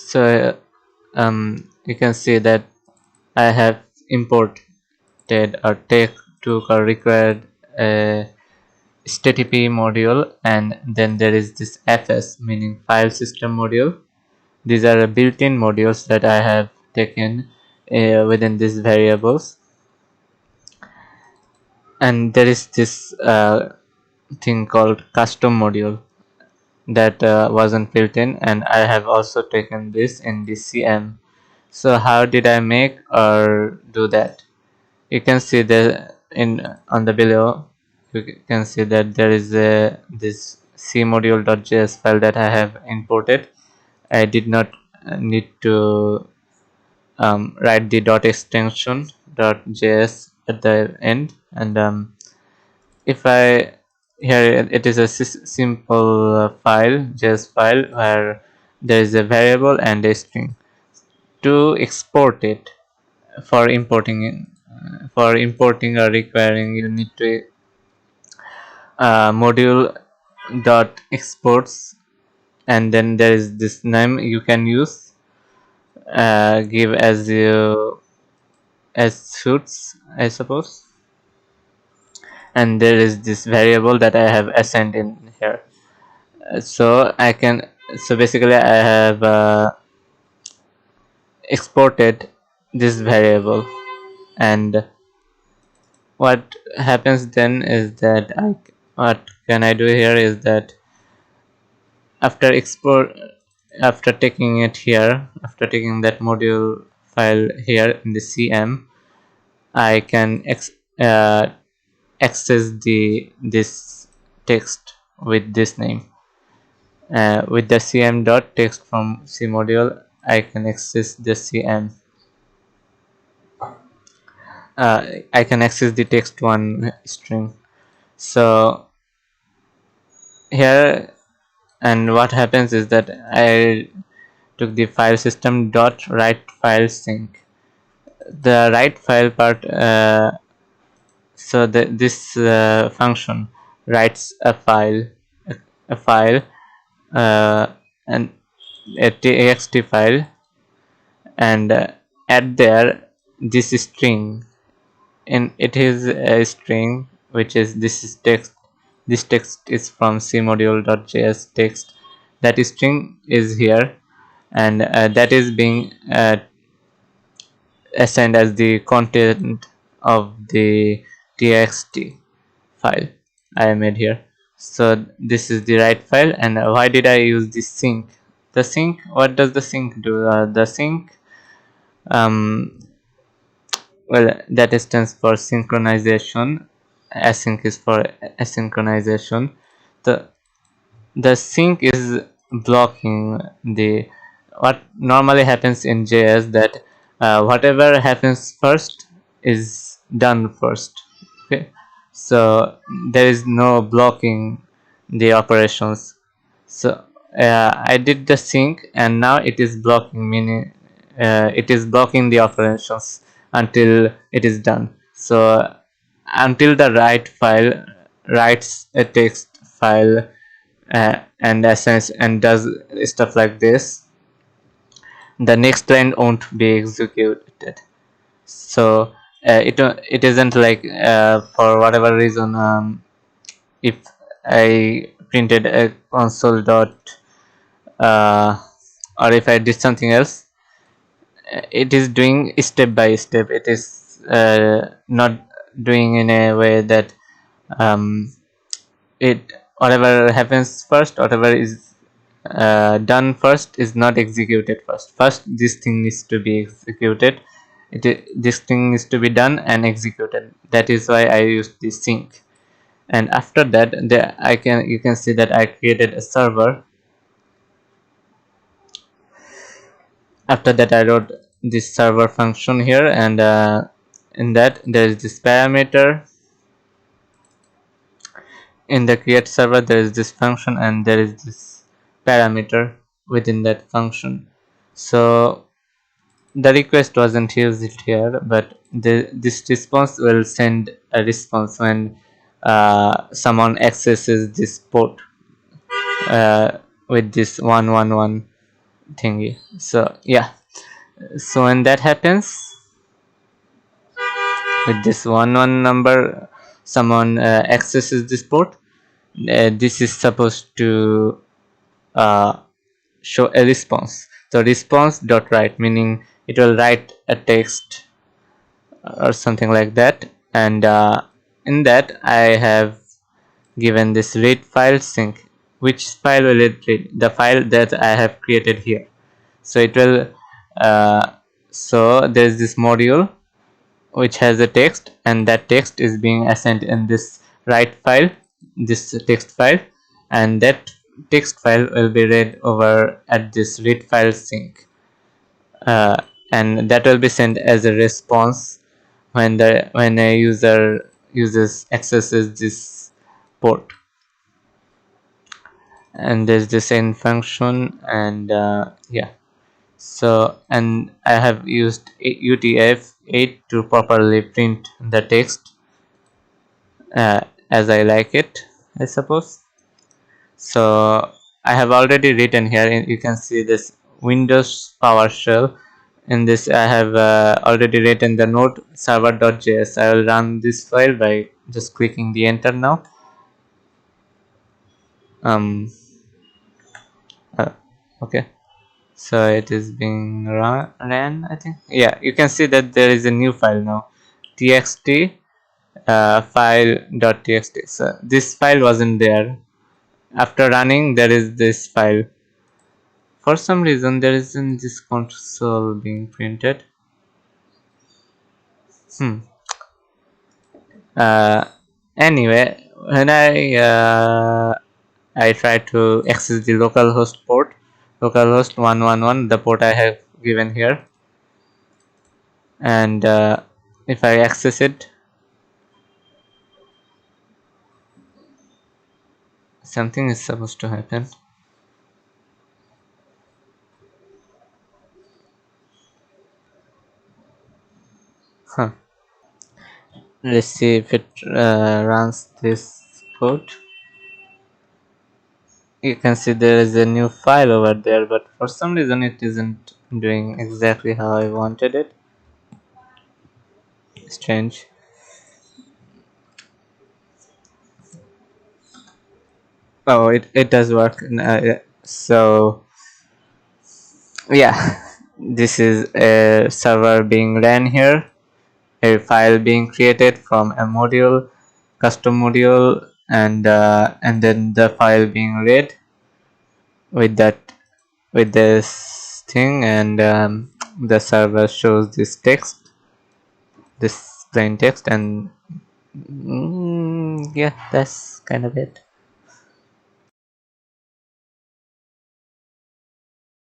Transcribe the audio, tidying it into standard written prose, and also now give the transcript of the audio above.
So you can see that I have imported or took or required a HTTP module, and then there is this FS, meaning file system module. These are built-in modules that I have taken within these variables. And there is this thing called custom module that wasn't built in, and I have also taken this in the CM. So how did I make or do that? You can see the in on the below, you can see that there is a this cmodule.js file that I have imported. I did not need to write the dot extension .js at the end, and if I here it is a simple file, JS file, where there is a variable and a string. To export it, for importing or requiring, you need to module dot exports, and then there is this name you can use, give as you as suits, I suppose. And there is this variable that I have assigned in here. So I can, so basically I have exported this variable, and what happens then is that what can I do here is that after export, after taking it here, after taking that module file here in the CM, I can access this text with this name. With the cm dot text from C module, I can access the CM. I can access the text1 string. So here, and what happens is that I took the file system dot writeFileSync. The write file part, so this function writes a file, a file, and a txt file, and add there this string. And it is a string which is this is text. This text is from cmodule.js text. That string is here, and that is being assigned as the content of the txt file I made here. So this is the write file. And why did I use this sync? The sync, what does the sync do? The sync, well, that stands for synchronization. Async is for asynchronization. The sync is blocking the, what normally happens in JS, that whatever happens first is done first. Okay, so there is no blocking the operations. So I did the sync, and now it is blocking, meaning it is blocking the operations until it is done. So until the write file writes a text file and assigns and does stuff like this, the next line won't be executed. So it isn't like for whatever reason, if I printed a console dot or if I did something else, it is doing step by step. It is not doing in a way that it, whatever happens first, whatever is done first is not executed first. This thing needs to be executed. This thing needs to be done and executed. That is why I use this sync. And after that, you can see that I created a server. After that, I wrote this server function here, and in that there is this parameter. In the create server, there is this function, and there is this parameter within that function. So the request wasn't used here, but this response will send a response when someone accesses this port with this 111 thingy. So yeah, so when that happens with this 11 number, someone accesses this port. This is supposed to uh, show a response. So response dot write, meaning it will write a text or something like that, and in that I have given this read file sync. Which file will it read? The file that I have created here. So it will so there is this module which has a text, and that text is being assigned in this write file, this text file, and that text file will be read over at this read file sync, uh, and that will be sent as a response when a user accesses this port. And there's this end function, and yeah, so and I have used UTF-8 to properly print the text as I like it, I suppose. So I have already written here, you can see this Windows PowerShell. In this I have already written the node server.js. I will run this file by just clicking the enter now. um okay, so it is being ran, I think. Yeah, you can see that there is a new file now, txt file.txt. So this file wasn't there. After running, there is this file. For some reason there isn't this console being printed. hmm uh, Anyway, when I try to access the localhost port, localhost 111, the port I have given here, and if I access it, something is supposed to happen. Huh. Let's see if it runs this code. You can see there is a new file over there, but for some reason it isn't doing exactly how I wanted it. Strange. Oh, it does work. So yeah, this is a server being ran here, a file being created from a module, custom module, and then the file being read with that, with this thing, and the server shows this text, this plain text, and yeah, that's kind of it.